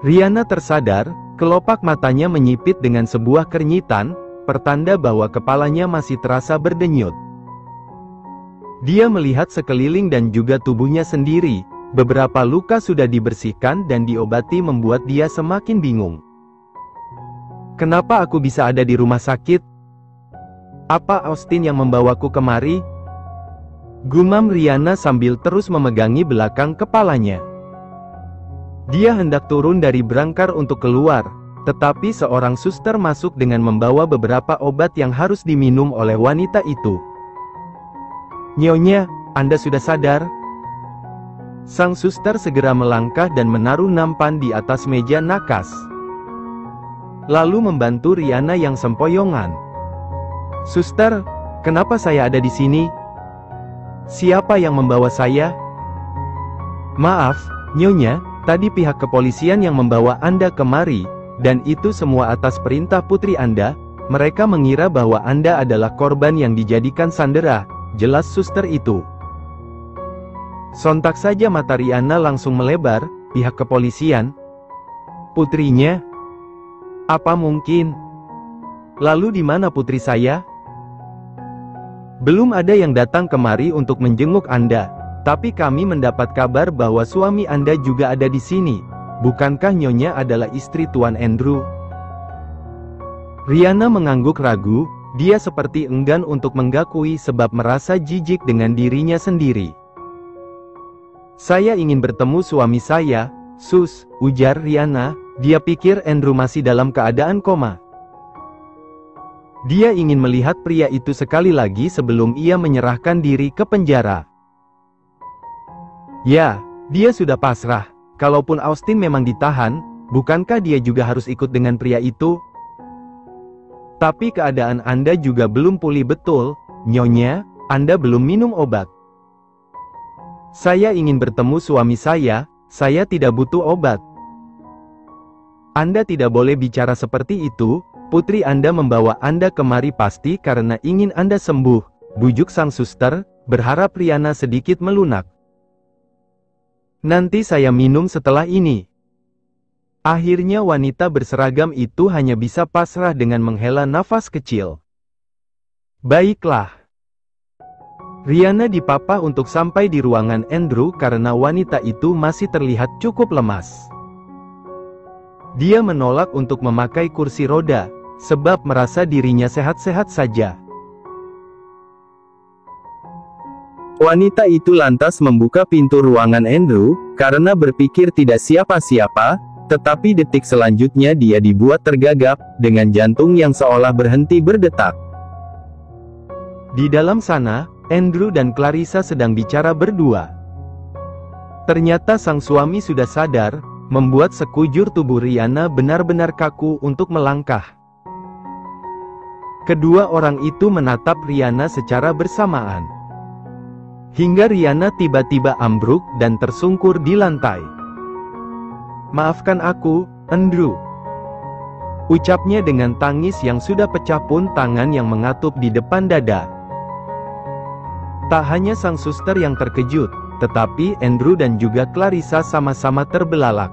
Riana tersadar, kelopak matanya menyipit dengan sebuah kernyitan, pertanda bahwa kepalanya masih terasa berdenyut. Dia melihat sekeliling dan juga tubuhnya sendiri. Beberapa luka sudah dibersihkan dan diobati membuat dia semakin bingung. Kenapa aku bisa ada di rumah sakit? Apa Austin yang membawaku kemari? Gumam Riana sambil terus memegangi belakang kepalanya. Dia hendak turun dari brangkar untuk keluar, tetapi seorang suster masuk dengan membawa beberapa obat yang harus diminum oleh wanita itu. Nyonya, Anda sudah sadar? Sang suster segera melangkah dan menaruh nampan di atas meja nakas. Lalu membantu Riana yang sempoyongan. Suster, kenapa saya ada di sini? Siapa yang membawa saya? Maaf, Nyonya, tadi pihak kepolisian yang membawa Anda kemari, dan itu semua atas perintah putri Anda. Mereka mengira bahwa Anda adalah korban yang dijadikan sandera, jelas suster itu. Sontak saja mata Riana langsung melebar. Pihak kepolisian? Putrinya? Apa mungkin? Lalu di mana putri saya? Belum ada yang datang kemari untuk menjenguk Anda, tapi kami mendapat kabar bahwa suami Anda juga ada di sini. Bukankah Nyonya adalah istri Tuan Andrew? Riana mengangguk ragu. Dia seperti enggan untuk menggakui sebab merasa jijik dengan dirinya sendiri. Saya ingin bertemu suami saya, Sus, ujar Riana. Dia pikir Andrew masih dalam keadaan koma. Dia ingin melihat pria itu sekali lagi sebelum ia menyerahkan diri ke penjara. Ya, dia sudah pasrah. Kalaupun Austin memang ditahan, bukankah dia juga harus ikut dengan pria itu? Tapi keadaan Anda juga belum pulih betul, Nyonya. Anda belum minum obat. Saya ingin bertemu suami saya tidak butuh obat. Anda tidak boleh bicara seperti itu. Putri Anda membawa Anda kemari pasti karena ingin Anda sembuh, bujuk sang suster, berharap Riana sedikit melunak. Nanti saya minum setelah ini. Akhirnya wanita berseragam itu hanya bisa pasrah dengan menghela nafas kecil. Baiklah. Riana dipapa untuk sampai di ruangan Andrew karena wanita itu masih terlihat cukup lemas. Dia menolak untuk memakai kursi roda, sebab merasa dirinya sehat-sehat saja. Wanita itu lantas membuka pintu ruangan Andrew, karena berpikir tidak siapa-siapa, tetapi detik selanjutnya dia dibuat tergagap, dengan jantung yang seolah berhenti berdetak. Di dalam sana, Andrew dan Clarissa sedang bicara berdua. Ternyata sang suami sudah sadar, membuat sekujur tubuh Riana benar-benar kaku untuk melangkah. Kedua orang itu menatap Riana secara bersamaan. Hingga Riana tiba-tiba ambruk dan tersungkur di lantai. Maafkan aku, Andrew. Ucapnya dengan tangis yang sudah pecah pun tangan yang mengatup di depan dada. Tak hanya sang suster yang terkejut, tetapi Andrew dan juga Clarissa sama-sama terbelalak.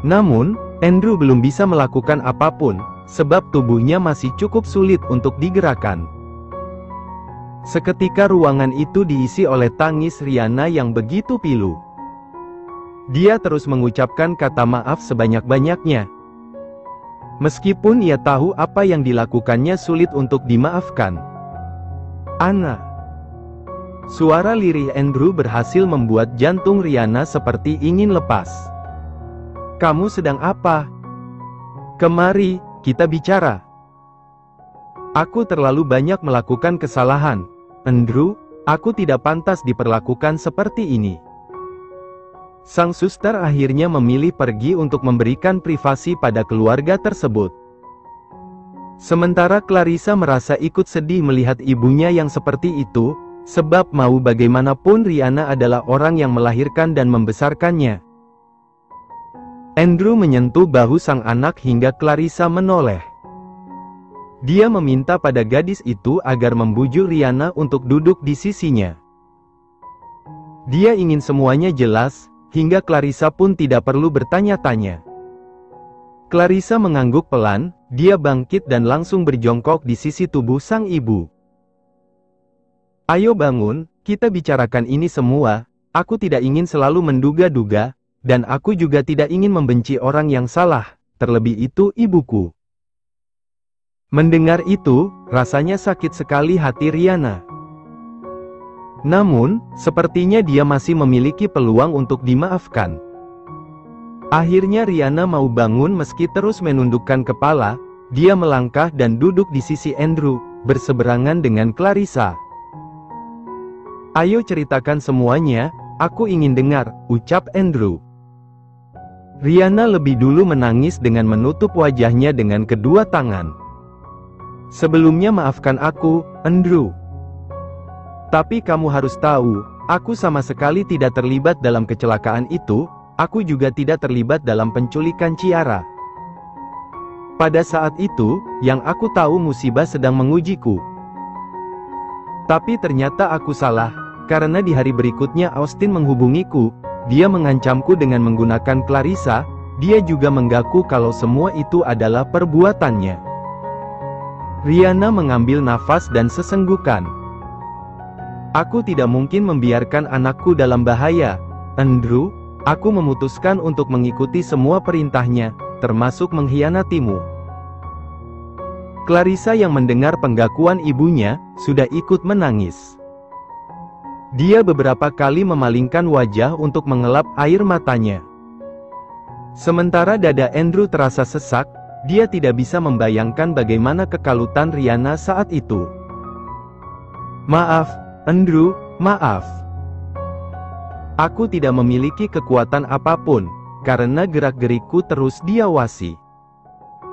Namun, Andrew belum bisa melakukan apapun, sebab tubuhnya masih cukup sulit untuk digerakkan. Seketika ruangan itu diisi oleh tangis Riana yang begitu pilu. Dia terus mengucapkan kata maaf sebanyak-banyaknya. Meskipun ia tahu apa yang dilakukannya sulit untuk dimaafkan. Anna. Suara lirih Andrew berhasil membuat jantung Riana seperti ingin lepas. Kamu sedang apa? Kemari, kita bicara. Aku terlalu banyak melakukan kesalahan. Andrew, aku tidak pantas diperlakukan seperti ini. Sang suster akhirnya memilih pergi untuk memberikan privasi pada keluarga tersebut. Sementara Clarissa merasa ikut sedih melihat ibunya yang seperti itu, sebab mau bagaimanapun Riana adalah orang yang melahirkan dan membesarkannya. Andrew menyentuh bahu sang anak hingga Clarissa menoleh. Dia meminta pada gadis itu agar membujuk Riana untuk duduk di sisinya. Dia ingin semuanya jelas, hingga Clarissa pun tidak perlu bertanya-tanya. Clarissa mengangguk pelan, dia bangkit dan langsung berjongkok di sisi tubuh sang ibu. Ayo bangun, kita bicarakan ini semua, aku tidak ingin selalu menduga-duga, dan aku juga tidak ingin membenci orang yang salah, terlebih itu ibuku. Mendengar itu, rasanya sakit sekali hati Riana. Namun, sepertinya dia masih memiliki peluang untuk dimaafkan. Akhirnya Riana mau bangun meski terus menundukkan kepala, dia melangkah dan duduk di sisi Andrew, berseberangan dengan Clarissa. Ayo ceritakan semuanya, aku ingin dengar, ucap Andrew. Riana lebih dulu menangis dengan menutup wajahnya dengan kedua tangan. Sebelumnya maafkan aku, Andrew. Tapi kamu harus tahu, aku sama sekali tidak terlibat dalam kecelakaan itu, aku juga tidak terlibat dalam penculikan Ciara. Pada saat itu, yang aku tahu musibah sedang mengujiku. Tapi ternyata aku salah, karena di hari berikutnya Austin menghubungiku, dia mengancamku dengan menggunakan Clarissa, dia juga mengaku kalau semua itu adalah perbuatannya. Riana mengambil nafas dan sesenggukan. Aku tidak mungkin membiarkan anakku dalam bahaya, Andrew, aku memutuskan untuk mengikuti semua perintahnya, termasuk mengkhianatimu. Clarissa yang mendengar pengakuan ibunya, sudah ikut menangis. Dia beberapa kali memalingkan wajah untuk mengelap air matanya. Sementara dada Andrew terasa sesak, dia tidak bisa membayangkan bagaimana kekalutan Riana saat itu. Maaf, Andrew, maaf. Aku tidak memiliki kekuatan apapun, karena gerak-gerikku terus diawasi.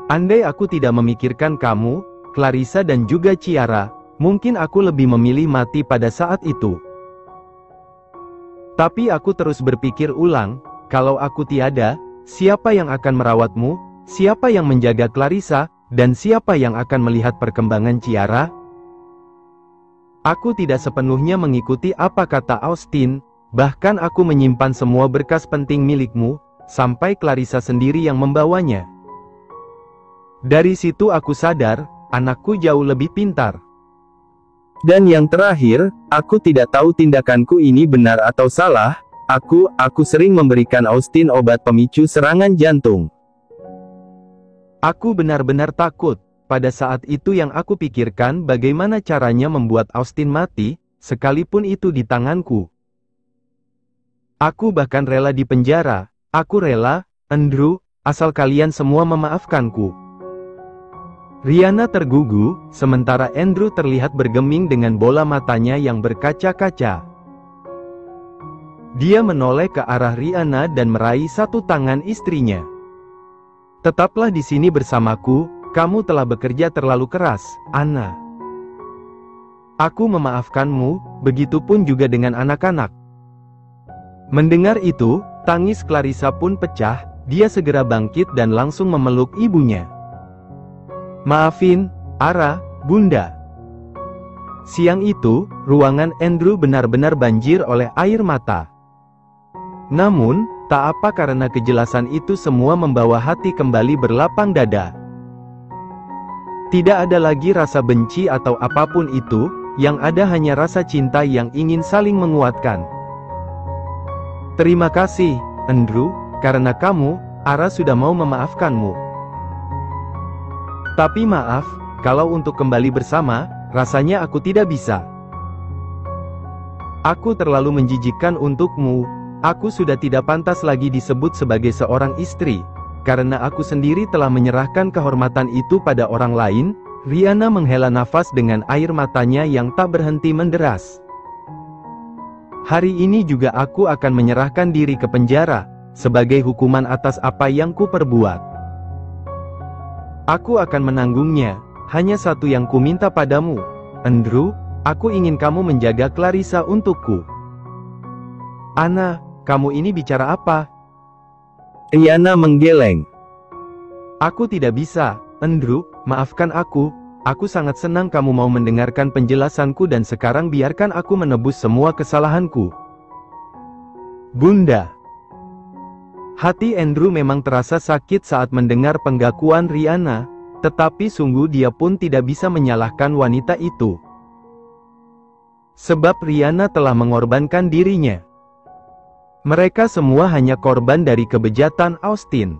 Andai aku tidak memikirkan kamu, Clarissa dan juga Ciara, mungkin aku lebih memilih mati pada saat itu. Tapi aku terus berpikir ulang, kalau aku tiada, siapa yang akan merawatmu, siapa yang menjaga Clarissa, dan siapa yang akan melihat perkembangan Ciara? Aku tidak sepenuhnya mengikuti apa kata Austin, bahkan aku menyimpan semua berkas penting milikmu, sampai Clarissa sendiri yang membawanya. Dari situ aku sadar, anakku jauh lebih pintar. Dan yang terakhir, aku tidak tahu tindakanku ini benar atau salah, aku sering memberikan Austin obat pemicu serangan jantung. Aku benar-benar takut, pada saat itu yang aku pikirkan bagaimana caranya membuat Austin mati, sekalipun itu di tanganku. Aku bahkan rela di penjara, aku rela, Andrew, asal kalian semua memaafkanku. Riana tergugu, sementara Andrew terlihat bergeming dengan bola matanya yang berkaca-kaca. Dia menoleh ke arah Riana dan meraih satu tangan istrinya. Tetaplah di sini bersamaku, kamu telah bekerja terlalu keras, Anna. Aku memaafkanmu, begitupun juga dengan anak-anak. Mendengar itu, tangis Clarissa pun pecah, dia segera bangkit dan langsung memeluk ibunya. Maafin, Ara, Bunda. Siang itu, ruangan Andrew benar-benar banjir oleh air mata. Namun, tak apa karena kejelasan itu semua membawa hati kembali berlapang dada. Tidak ada lagi rasa benci atau apapun itu, yang ada hanya rasa cinta yang ingin saling menguatkan. Terima kasih, Andrew, karena kamu, Ara sudah mau memaafkanmu. Tapi maaf, kalau untuk kembali bersama, rasanya aku tidak bisa. Aku terlalu menjijikkan untukmu, aku sudah tidak pantas lagi disebut sebagai seorang istri, karena aku sendiri telah menyerahkan kehormatan itu pada orang lain. Riana menghela nafas dengan air matanya yang tak berhenti menderas. Hari ini juga aku akan menyerahkan diri ke penjara, sebagai hukuman atas apa yang ku perbuat. Aku akan menanggungnya, hanya satu yang ku minta padamu, Andrew, aku ingin kamu menjaga Clarissa untukku. Anna, kamu ini bicara apa? Riana menggeleng. Aku tidak bisa, Andrew, maafkan aku sangat senang kamu mau mendengarkan penjelasanku dan sekarang biarkan aku menebus semua kesalahanku. Bunda. Hati Andrew memang terasa sakit saat mendengar pengakuan Rihanna, tetapi sungguh dia pun tidak bisa menyalahkan wanita itu. Sebab Rihanna telah mengorbankan dirinya. Mereka semua hanya korban dari kebejatan Austin.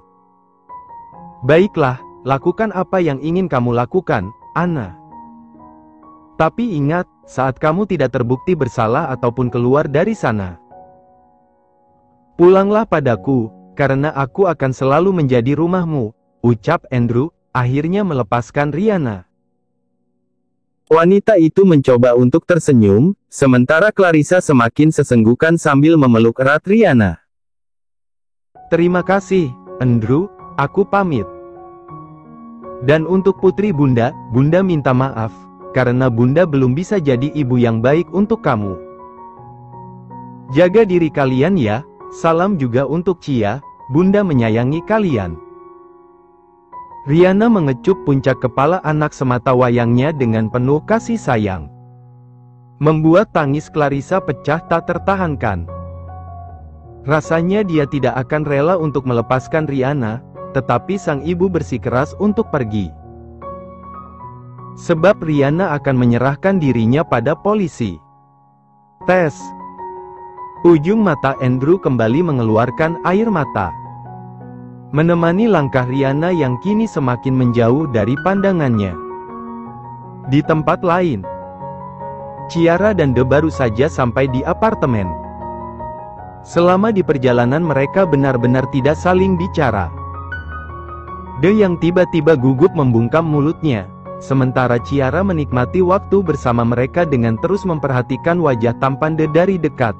Baiklah, lakukan apa yang ingin kamu lakukan, Anna. Tapi ingat, saat kamu tidak terbukti bersalah ataupun keluar dari sana, pulanglah padaku, karena aku akan selalu menjadi rumahmu, ucap Andrew, akhirnya melepaskan Rihanna. Wanita itu mencoba untuk tersenyum, sementara Clarissa semakin sesenggukan sambil memeluk erat Rihanna. Terima kasih, Andrew, aku pamit. Dan untuk putri Bunda, Bunda minta maaf, karena Bunda belum bisa jadi ibu yang baik untuk kamu. Jaga diri kalian ya, salam juga untuk Chia, Bunda menyayangi kalian. Rihanna mengecup puncak kepala anak semata wayangnya dengan penuh kasih sayang. Membuat tangis Clarissa pecah tak tertahankan. Rasanya dia tidak akan rela untuk melepaskan Rihanna, tetapi sang ibu bersikeras untuk pergi. Sebab Rihanna akan menyerahkan dirinya pada polisi. Tes. Ujung mata Andrew kembali mengeluarkan air mata, menemani langkah Rihanna yang kini semakin menjauh dari pandangannya. Di tempat lain, Ciara dan De baru saja sampai di apartemen. Selama di perjalanan mereka benar-benar tidak saling bicara. De yang tiba-tiba gugup membungkam mulutnya, sementara Ciara menikmati waktu bersama mereka dengan terus memperhatikan wajah tampan De dari dekat.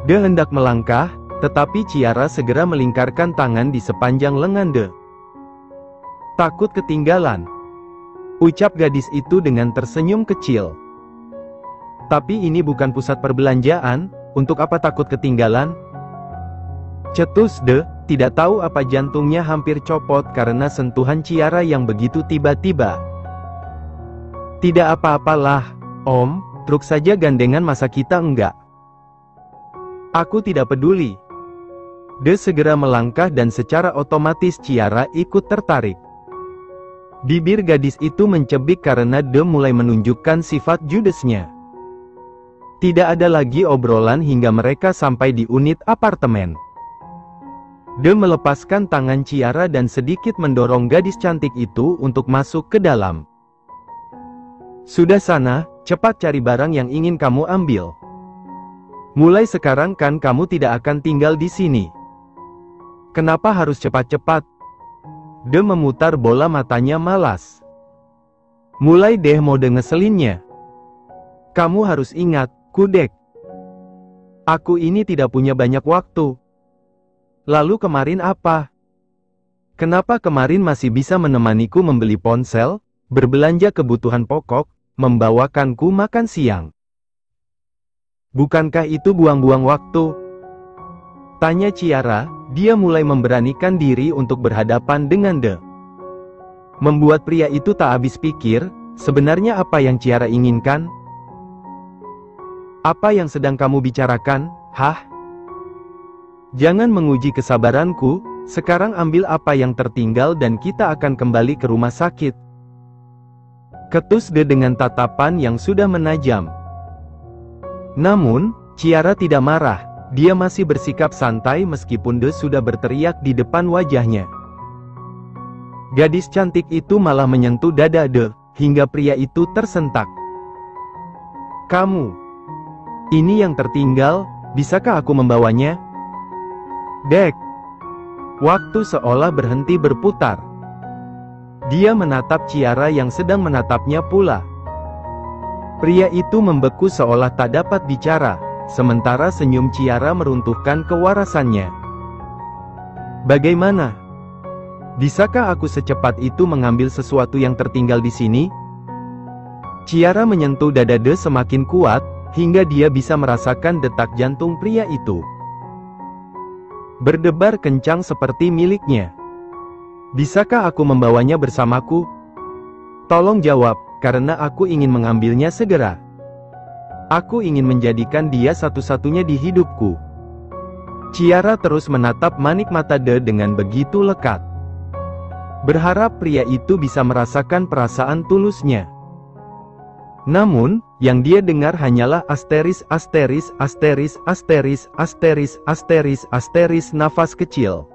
De hendak melangkah, tetapi Ciara segera melingkarkan tangan di sepanjang lengan De. Takut ketinggalan, ucap gadis itu dengan tersenyum kecil. Tapi ini bukan pusat perbelanjaan, untuk apa takut ketinggalan? Cetus De, tidak tahu apa jantungnya hampir copot karena sentuhan Ciara yang begitu tiba-tiba. Tidak apa-apalah, Om, truk saja gandengan masa kita enggak. Aku tidak peduli. De segera melangkah dan secara otomatis Ciara ikut tertarik. Bibir gadis itu mencebik karena De mulai menunjukkan sifat judesnya. Tidak ada lagi obrolan hingga mereka sampai di unit apartemen. De melepaskan tangan Ciara dan sedikit mendorong gadis cantik itu untuk masuk ke dalam. Sudah sana, cepat cari barang yang ingin kamu ambil. Mulai sekarang kan kamu tidak akan tinggal di sini. Kenapa harus cepat-cepat? De memutar bola matanya malas. Mulai deh mode ngeselinnya. Kamu harus ingat, Kudek. Aku ini tidak punya banyak waktu. Lalu kemarin apa? Kenapa kemarin masih bisa menemaniku membeli ponsel, berbelanja kebutuhan pokok, membawakanku makan siang? Bukankah itu buang-buang waktu? Tanya Ciara, dia mulai memberanikan diri untuk berhadapan dengan De. Membuat pria itu tak habis pikir, sebenarnya apa yang Ciara inginkan? Apa yang sedang kamu bicarakan, hah? Jangan menguji kesabaranku, sekarang ambil apa yang tertinggal dan kita akan kembali ke rumah sakit. Ketus De dengan tatapan yang sudah menajam. Namun, Ciara tidak marah, dia masih bersikap santai meskipun De sudah berteriak di depan wajahnya. Gadis cantik itu malah menyentuh dada De, hingga pria itu tersentak. Kamu, ini yang tertinggal, bisakah aku membawanya? Dek. Waktu seolah berhenti berputar. Dia menatap Ciara yang sedang menatapnya pula. Pria itu membeku seolah tak dapat bicara, sementara senyum Ciara meruntuhkan kewarasannya. Bagaimana? Bisakah aku secepat itu mengambil sesuatu yang tertinggal di sini? Ciara menyentuh dada De semakin kuat, hingga dia bisa merasakan detak jantung pria itu berdebar kencang seperti miliknya. Bisakah aku membawanya bersamaku? Tolong jawab, karena aku ingin mengambilnya segera. Aku ingin menjadikan dia satu-satunya di hidupku. Ciara terus menatap manik mata De dengan begitu lekat. Berharap pria itu bisa merasakan perasaan tulusnya. Namun, yang dia dengar hanyalah asteris asteris asteris asteris asteris asteris asteris nafas kecil.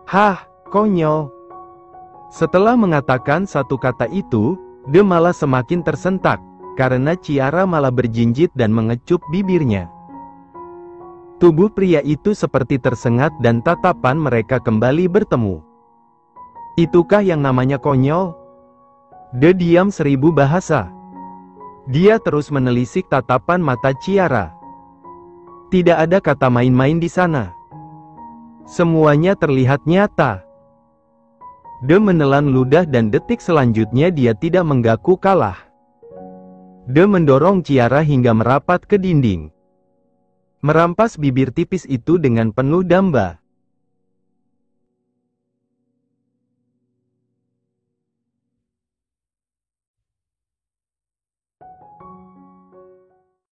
Hah, konyol. Setelah mengatakan satu kata itu, De malah semakin tersentak, karena Ciara malah berjinjit dan mengecup bibirnya. Tubuh pria itu seperti tersengat dan tatapan mereka kembali bertemu. Itukah yang namanya konyol? De diam 1000 bahasa. Dia terus menelisik tatapan mata Ciara. Tidak ada kata main-main di sana. Semuanya terlihat nyata. De menelan ludah dan detik selanjutnya dia tidak mengaku kalah. De mendorong Ciara hingga merapat ke dinding. Merampas bibir tipis itu dengan penuh damba.